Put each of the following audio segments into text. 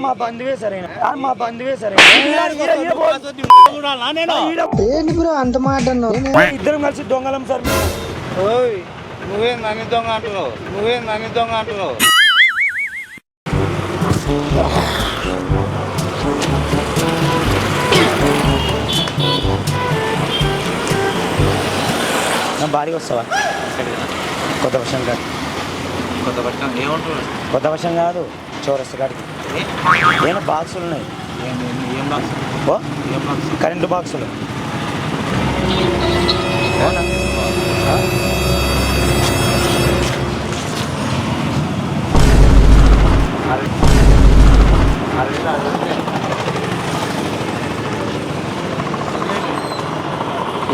మా బంధువే సరైన మా బంధువే సరైన అంత మాట ఇద్దరం కలిసి దొంగలం సార్. నువ్వే నన్ను దొంగ అంటున్నావు, నా భారీగా వస్తావా? కొత్త వర్షం కాదు, కొత్త వర్షం కాదు, చౌరస్తా కాడికి ఏమైనా బాక్సులు ఉన్నాయి. కరెంటు బాక్సులు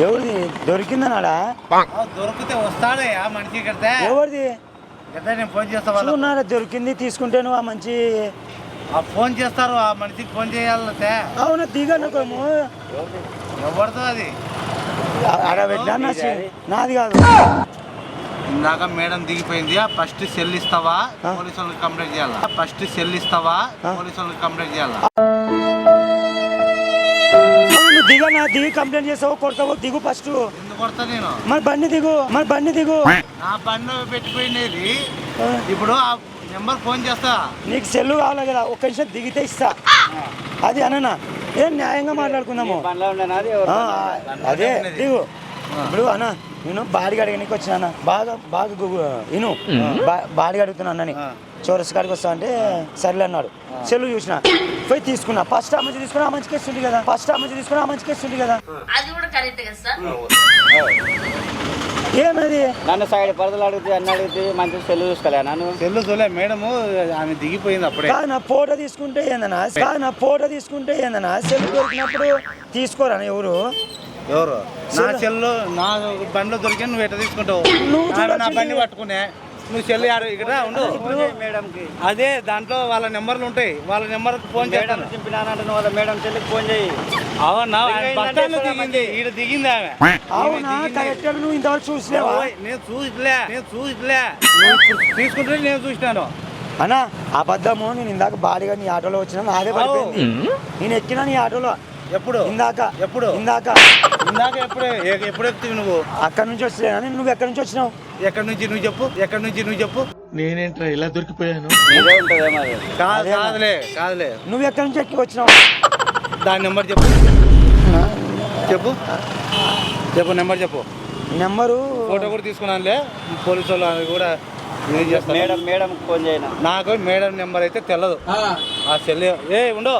ఎవరిది దొరికిందన్నాడా? దొరికితే వస్తాడే ఆ మనిషి కడితే. ఎవరిది? నేను ఫోన్ చేస్తా. దొరికింది తీసుకుంటాను. ఆ మంచి ఫోన్ చేస్తారు, ఆ మనిషికి ఫోన్ చేయాలంటే. అవునా దిగనుకోము. ఎవరితో అది ఆడబెట్టినా నాది కాదు. ఇందాక మేడం దిగిపోయింది. ఫస్ట్ సెల్ ఇస్తావా పోలీసులకు కంప్లైంట్ చేయాలా? దిగి కంప్లైంట్ చేస్తావు, కొడతావు. దిగు ఫస్ట్. ఎందుకు కొడతా నేను? మరి బండి దిగు. నా బండి పెట్టిపోయినది. ఇప్పుడు ఆ నెంబర్ ఫోన్ చేస్తా. నీకు సెల్లు కావాలి కదా, ఒక్క నిమిషం దిగితే ఇస్తా. అది అననా ఏం న్యాయంగా మాట్లాడుకుందాము. అదే దిగు. ఇప్పుడు అన్న నేను బాడిగా అడిగడానికి వచ్చినా, బాగా విను. బాడిగా అడుగుతున్నా అన్నని. చౌరస్ కాడికి వస్తా అంటే సర్లే అన్నాడు. సెల్లు చూసిన పోయి తీసుకున్నా. ఫస్ట్ ఆ మంచి తీసుకున్నా, ఆ మంచికి ఇస్తుంది కదా. ఏమది నన్ను సైడ్ పరదలు అడిగితే అడిగితే మంచి సెల్లు చూసుకోలే. నన్ను సెల్లు చూలే మేడము, ఆమె దిగిపోయింది అప్పుడే. నా ఫోటో తీసుకుంటే ఏందన్నా, సెల్ దొరికినప్పుడు తీసుకోరా ఎవరు నా సెల్లు నా బండిలో దొరికిన నువ్వు ఎట్లా తీసుకుంటావు? నా బండి పట్టుకునే నువ్వు సెల్ ఇక్కడ ఉండు. అదే దాంట్లో వాళ్ళ నెంబర్లు ఉంటాయి, వాళ్ళ నెంబర్ ఫోన్ చేస్తాను. చింపినానంటే వాళ్ళ మేడం సెల్లుకి ఫోన్ చేయి. అవునా? దిగింది, ఈడ దిగింది ఆమె. నువ్వు ఇంతవరకు చూసిలేవా? నేను చూసిలే తీసుకుంటే నేను చూసినాను. అన్నా అబద్ధము. నేను ఇందాక బాడిగా నీ ఆటోలో వచ్చినా, నాదే పడిపోయింది. నేను ఎక్కినా నీ ఆటోలో. ఎప్పుడు ఎప్పుడు ఎక్కుతావు నువ్వు? అక్కడ నుంచి వచ్చినా. నువ్వు ఎక్కడి నుంచి వచ్చినావు? ఎక్కడి నుంచి నువ్వు చెప్పు. నేనేంట్రా ఇలా దొరికిపోయాను? కాదులే నువ్వు ఎక్కడి నుంచి ఎక్కి వచ్చినావు? దాని నెంబర్ చెప్పు నెంబరు. ఫోటో కూడా తీసుకున్నానులే. పోలీసు వాళ్ళు కూడా మేడం ఫోన్ చేయను. నాకు మేడం నెంబర్ అయితే తెలదు. ఆ సెల్ ఉండో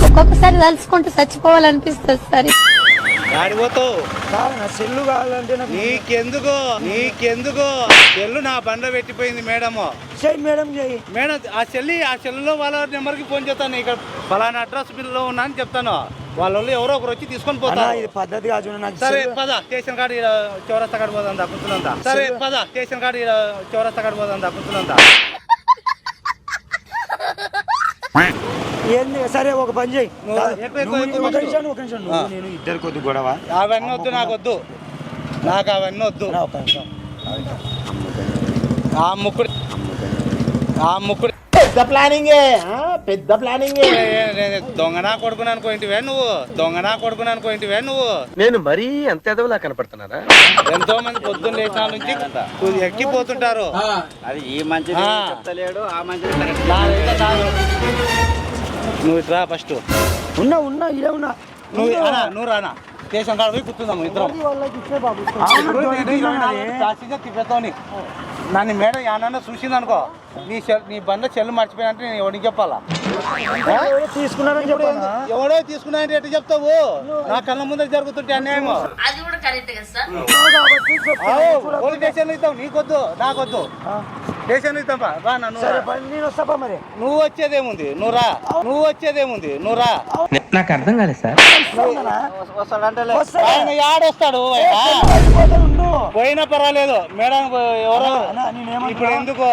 ఒక్కొక్కసారి తలుచుకుంటూ చచ్చిపోవాలనిపిస్తుంది సార్. ఆడిపోతావు. సెల్లు కావాలంటే నీకెందుకు సెల్లు నా బండ్లో పెట్టిపోయింది మేడము. మేడం ఆ సెల్లులో వాళ్ళ నెంబర్కి ఫోన్ చేస్తాను. ఇక్కడ ఫలానా అడ్రస్ బిల్లో ఉన్నా అని చెప్తాను. వాళ్ళ ఎవరో ఒకరు వచ్చి తీసుకొని పోతారు. ఇది పద్ధతి కాదు. సరే పద స్టేషన్ కాడ చౌరస్తా కాడ పోదా కూర్చున్నంత. ఏంది? సరే ఒక పని చేయి. నేను ఇద్దరు కొద్ది గొడవ. అవన్నీ వద్దు, నాకు అవన్నీ వద్దు. ఆ ముక్కుడు పెద్ద ప్లానింగ్. దొంగనా కొడుకుని అనుకోంటివే నువ్వు. నేను మరీ అంత ఎదవలా కనపడుతున్నారా? ఎంతో మంది పొద్దున్న లేచిన నుంచి ఎక్కిపోతుంటారు. అది ఈ మంచిది చెప్తలేడు, ఆ మంచిది. నువ్వు ఇట్రా ఫస్ట్. ఉన్నా ఇదే ఉన్నా. నువ్వు రానా స్టేషన్ కాడ పోయి కూర్చుందాము ఇద్దరం. తిప్పేతావు. నన్ను మేడం ఏమన్నా చూసింది అనుకో, నీ బండ చెల్లు మర్చిపోయినంటే నేను ఎవరికి చెప్పాలా? తీసుకున్నారని చెప్పాను. ఎవడో తీసుకున్నాయంటే ఎట్లా చెప్తావు? నా కళ్ళ ముందర జరుగుతుంటే అన్యాయం. పోలీస్ స్టేషన్ ఇస్తావు. నీకొద్దు, నాకొద్దు. స్టేషన్ ఇస్తాం. రా నేను వస్తా. మరి నువ్వు వచ్చేదేముంది, నువ్వు రా. నాకు అర్థం కాలేదు సార్. ఆయన ఆడొస్తాడు. పోయినా పర్వాలేదు మేడం. ఎవరో ఇప్పుడు ఎందుకు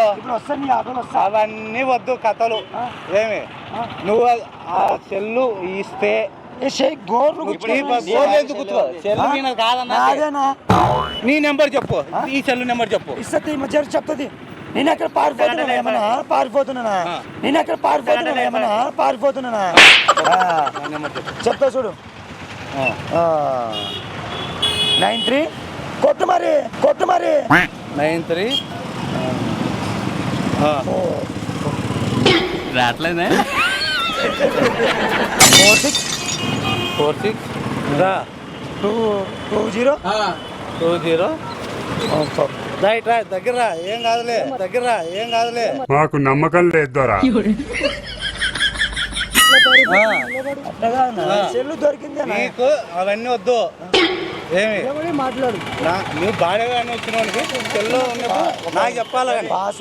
అవన్నీ వద్దు కథలు. ఏమి నువ్వు ఆ సెల్లు ఇస్తే నీ నెంబర్ చెప్పు. ఈ సెల్ నెంబర్ చెప్పు. చెప్తుంది. నేను ఎక్కడ పారిపోతున్నా ఏమన్నా పారిపోతున్నానా నేను ఎక్కడ పారిపోతున్నా ఏమన్నా పారిపోతున్నానా చెప్తా చూడు 93 కొట్టు మరి 93 రావట్లేదే 46 రా 20 రైట్ దగ్గర ఏం కాదులే మాకు నమ్మకం లేదు దొరా సెల్లు దొరికింది నీకు అవన్నీ వద్దు ఏమి మాట్లాడు నువ్వు బాడగానే వచ్చిన వాళ్ళకి సెల్లో ఉన్నప్పుడు నాకు చెప్పాలి కానీ పాస్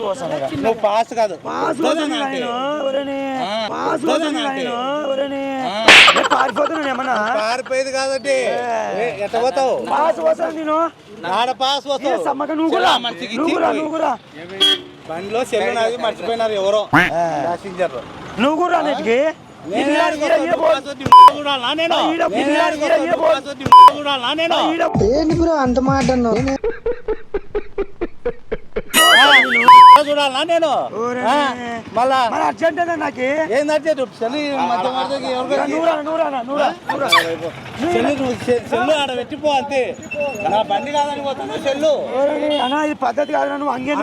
నువ్వు పాస్ కాదు పారిపోతున్నాను ఏమన్నా పారిపోయేది కాదండి ఎట్ట పోతావు పాస్ వస్తాను నేను ఆడ పాస్ వస్తావు సమ్మక నువ్వు కూడా మనిషికి నువ్వు కూడా బండిలో సెల్లు నాది మర్చిపోయినారు ఎవరో ప్యాసింజర్ నువ్వు కూడా అన్నిటికి చూడాలా నేను మళ్ళా అర్జెంట్ నాకు ఏంటంటే సెల్లు ఆడ పెట్టిపో అంతే నా బండి కాదని పోతున్నా సెల్లు అన్నా ఇది పద్ధతి కాదు నువ్వు అంగేది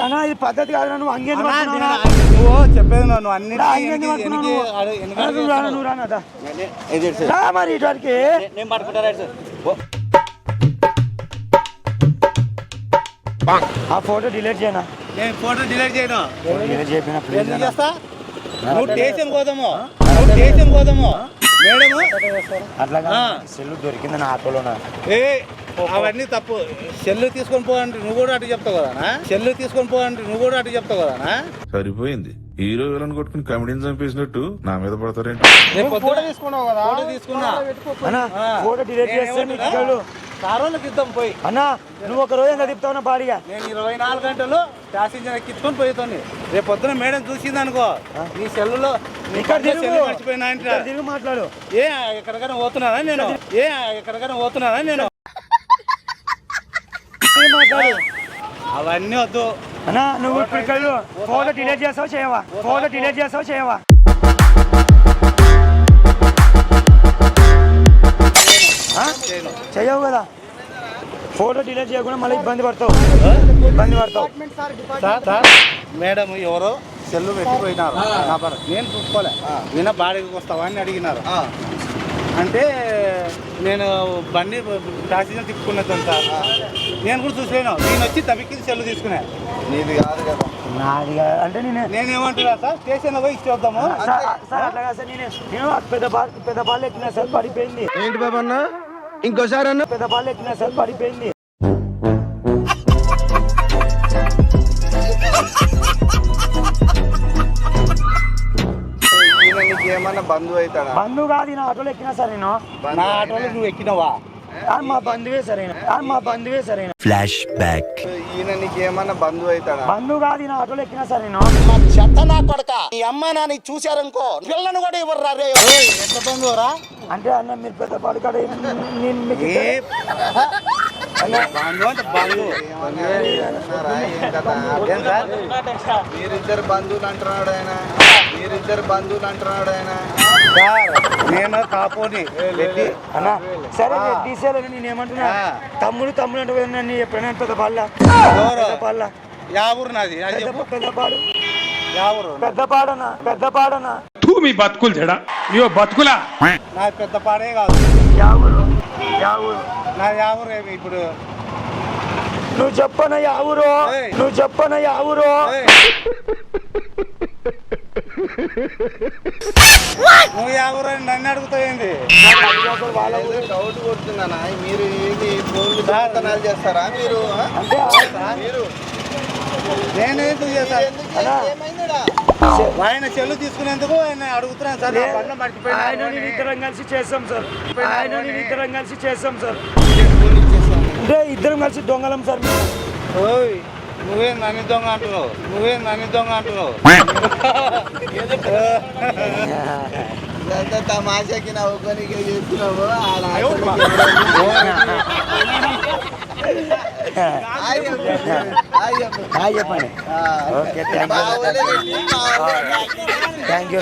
అన్నా ఇది పద్ధతి కాదు నువ్వు అంగేది నువ్వు చెప్పేది నువ్వు అన్ని మరి ఇటువరకు నేను పట్టుకుంటారా సార్ ఆ ఫోటో డిలీట్ చేయనా నేను ఫోటో డిలీట్ చేయను డిలీట్ చేయకపోయినా ఎందుకు చేస్తా నువ్వు స్టేషన్ పోదాము మేడము అట్లాగా సెల్లు దొరికింది నా ఆటోలోనా ఏ అవన్నీ తప్పు సెల్లు తీసుకొని పోవాలంటే నువ్వు కూడా అటు చెప్తావు కదా సరిపోయింది హీరో విలన్ కొట్టుకుని కమెడీని చంపేసినట్టు నా మీద పడతారేంటి ఫోటో తీసుకున్నా అన్నా ఫోటో డిలీట్ చేస్తే నీకు కారోళ్ళకి ఇద్దాం పోయి అన్నా నువ్వు ఒక రోజు ఎంత తిప్పుతావు బాడిగా నేను 24 గంటలు ప్యాసింజర్ ఎక్కించుకొని పోయేతోని రేపు పొద్దున మేడం చూసింది అనుకో నీ సెల్లులో మర్చిపోయినా తిరిగి మాట్లాడు ఎక్కడికైనా పోతున్నానా నేను అవన్నీ వద్దు అన్నా నువ్వు ఇప్పుడు ఫోటో డిలీట్ చేస్తావు చేయవా చెయ్యవు కదా ఫోటో డిలీట్ చేయకుండా మళ్ళీ ఇబ్బంది పడతావు మేడం ఎవరో సెల్లు పెట్టిపోయినారు నేను చూసుకోలే నిన్న బాడీకి వస్తావా అని అడిగినారు అంటే నేను బండి ప్యాసింజర్ తిప్పుకున్నదంతా నేను కూడా చూసలేను నేను వచ్చి తబిక్కి సెల్లు తీసుకున్నా నీది కాదు కదా నాది అంటే నేనేమంటున్నా సార్ స్టేషన్లో పోయి ఇచ్చేద్దాము సార్ అట్లాగా సార్ నేను పెద్ద బాల్ ఎక్కినా సార్ పడిపోయింది ఏంటి బాబు అన్న ఇంకోసారి అన్న పెద్ద బాల్ ఎక్కినా సార్ పడిపోయింది ఏమన్నా బంధువు అవుతాడా బంధువు కాదు నా ఆటోలో ఎక్కినా సార్ నేను నా ఆటోలో నువ్వు ఎక్కినవా మా బంధువే సరైన ఫ్లాష్ బ్యాక్ ఈయన నీకు ఏమన్నా బంధువు అవుతాడా బంధువు కాదు నా ఆటోలో ఎక్కినా సార్ నేను చెత్త నా కొడక ఈ అమ్మ నాని చూశారనుకో పిల్లను కూడా ఇవ్వరు రే ఎంత బంధువురా అంటే అన్న మీరు పెద్ద పడుకాడ నేను మీకు మీరిద్దరు బంధువులు అంటున్నాడు ఆయన నేను కాపోని అన్న సరే డీసీలో నేను ఏమంటున్నా తమ్ముడు అంటే నన్ను ఎప్పుడైనా పెద్ద పాళ్ళ యావూరు నాది పెద్దపాడు యావూరు పెద్దపాడనా మీ బతుకులు చెడా ఇవో బతుకులా నాది పెద్ద పాడే కాదు యావూరు నా యావూరు ఏమి ఇప్పుడు నువ్వు చెప్పన యావూరు నువ్వు యావూరు అని నన్ను అడుగుతాయింది డౌట్ కొడుతున్నానా మీరు ఏంటి ఫోన్లు దొంగతనాలు చేస్తారా మీరు అంటే మీరు నేను ఎందుకు చేస్తాను ఏమైందిరా ఆయన చెల్లు తీసుకునేందుకు ఆయన అడుగుతున్నాను సార్ ఆయన నేను ఇద్దరం కలిసి చేస్తాం సార్ అంటే ఇద్దరం కలిసి దొంగలం సార్ ఓయ్ నువ్వేం నన్ను దొంగ అంటున్నావు ఇదంతా తమాషాకి నవ్వుకొని చేస్తున్నావు హాయ్ చెప్పు. హాయ్ చెప్పు. హాయ్ చెప్పండి. ఆ, ఓకే థ్యాంక్ మా యూ ఊళ్ళో పెట్టి మా ఊళ్ళో థ్యాంక్ యూ